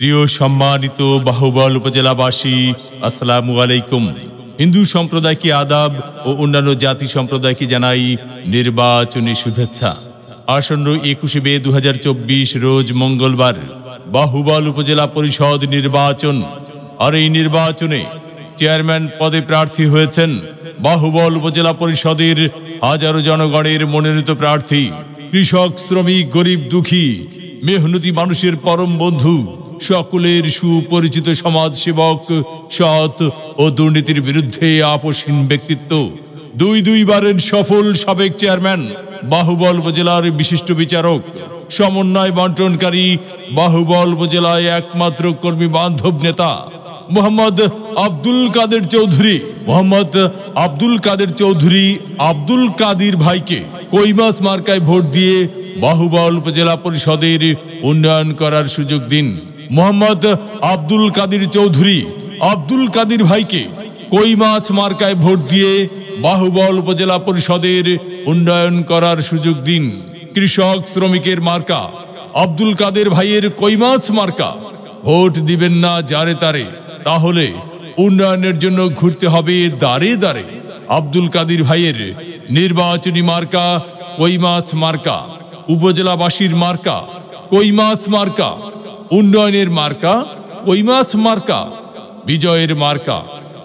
প্রিয় সম্মানিত বাহুবল উপজেলাবাসী, আসসালামু আলাইকুম। হিন্দু সম্প্রদায়কে আদাব ও অন্যান্য জাতি সম্প্রদায়কে জানাই নির্বাচনী শুভেচ্ছা। আসন্ন 21 মে 2024 রোজ মঙ্গলবার বাহুবল উপজেলা পরিষদ নির্বাচন। আর এই নির্বাচনে চেয়ারম্যান পদে প্রার্থী হয়েছেন বাহুবল উপজেলা পরিষদের হাজারো জনগণের মনোনীত প্রার্থী, কৃষক, শ্রমিক, গরিব, দুঃখী, মেহনতি মানুষের পরম বন্ধু, সকলের সুপরিচিত সমাজসেবক, সৎ ও দুর্নীতির বিরুদ্ধে আপোষহীন ব্যক্তিত্ব, দুইবারের সফল সাবেক চেয়ারম্যান, বাহুবল উপজেলার বিশিষ্ট বিচারক, সমন্বয় বন্টনকারী, বাহুবল উপজেলায় একমাত্র কর্মী বান্ধব নেতা মোহাম্মদ আব্দুল কাদের চৌধুরী আব্দুল কাদির ভাইকে কইমাছ মার্কায় ভোট দিয়ে বাহুবল উপজেলা পরিষদের উন্নয়ন করার সুযোগ দিন। মোহাম্মদ আব্দুল কাদির ভাইকে কইমাছ মার্কায় ভোট দিয়ে বাহুবল উপজেলা পরিষদের উন্নয়ন করার সুযোগ দিন। কৃষক, শ্রমিকের মার্কা আব্দুল কাদের ভাইয়ের কইমাছ মার্কা। ভোট দিবেন না যারে তারে, তাহলে উন্নয়নের জন্য ঘুরতে হবে দাঁড়ে দাঁড়ে। আব্দুল কাদির ভাইয়ের নির্বাচনী মার্কা কইমাছ মার্কা, উপজেলাবাসীর মার্কা কইমাছ মার্কা, উন্নয়নের মার্কা কইমাছ মার্কা, বিজয়ের মার্কা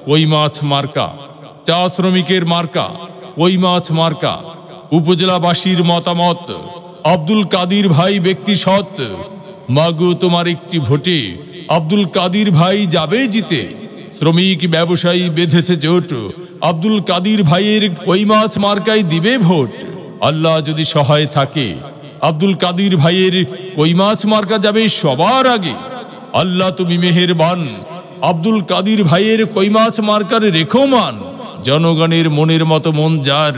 কইমাছ মার্কা, চা শ্রমিকের মার্কা কইমাছ মার্কা। উপজেলাবাসীর মতামত, আব্দুল কাদির ভাই ব্যক্তি সৎ, মাগো তোমার একটি ভোটে আব্দুল কাদির ভাই যাবে জিতে। শ্রমিক, ব্যবসায়ী বেঁধেছে জোট, আব্দুল কাদির ভাইয়ের কইমাছ মার্কায় দিবে ভোট। আল্লাহ যদি সহায় থাকে, আব্দুল কাদির ভাইয়ের কইমাছ মার্কা যাবে সবার আগে। আল্লাহ তুমি মেহেরবান, আব্দুল কাদির ভাইয়ের কইমাছ মার্কার রেখো মান। জনগণের মনের মতো মন যার,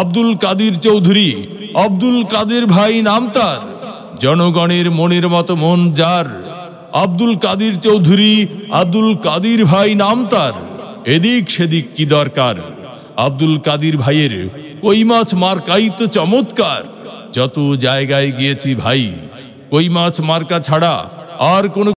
আব্দুল কাদের ভাই নাম তার। জনগণের মনের মতো মন যার, আব্দুল কাদির ভাই নাম তার। এদিক সেদিক কি দরকার, আব্দুল কাদির ভাইয়ের কইমাছ মার্কাই তো চমৎকার। যত জায়গায় গিয়েছি ভাই, কইমাছ মার্কা ছাড়া আর কোনো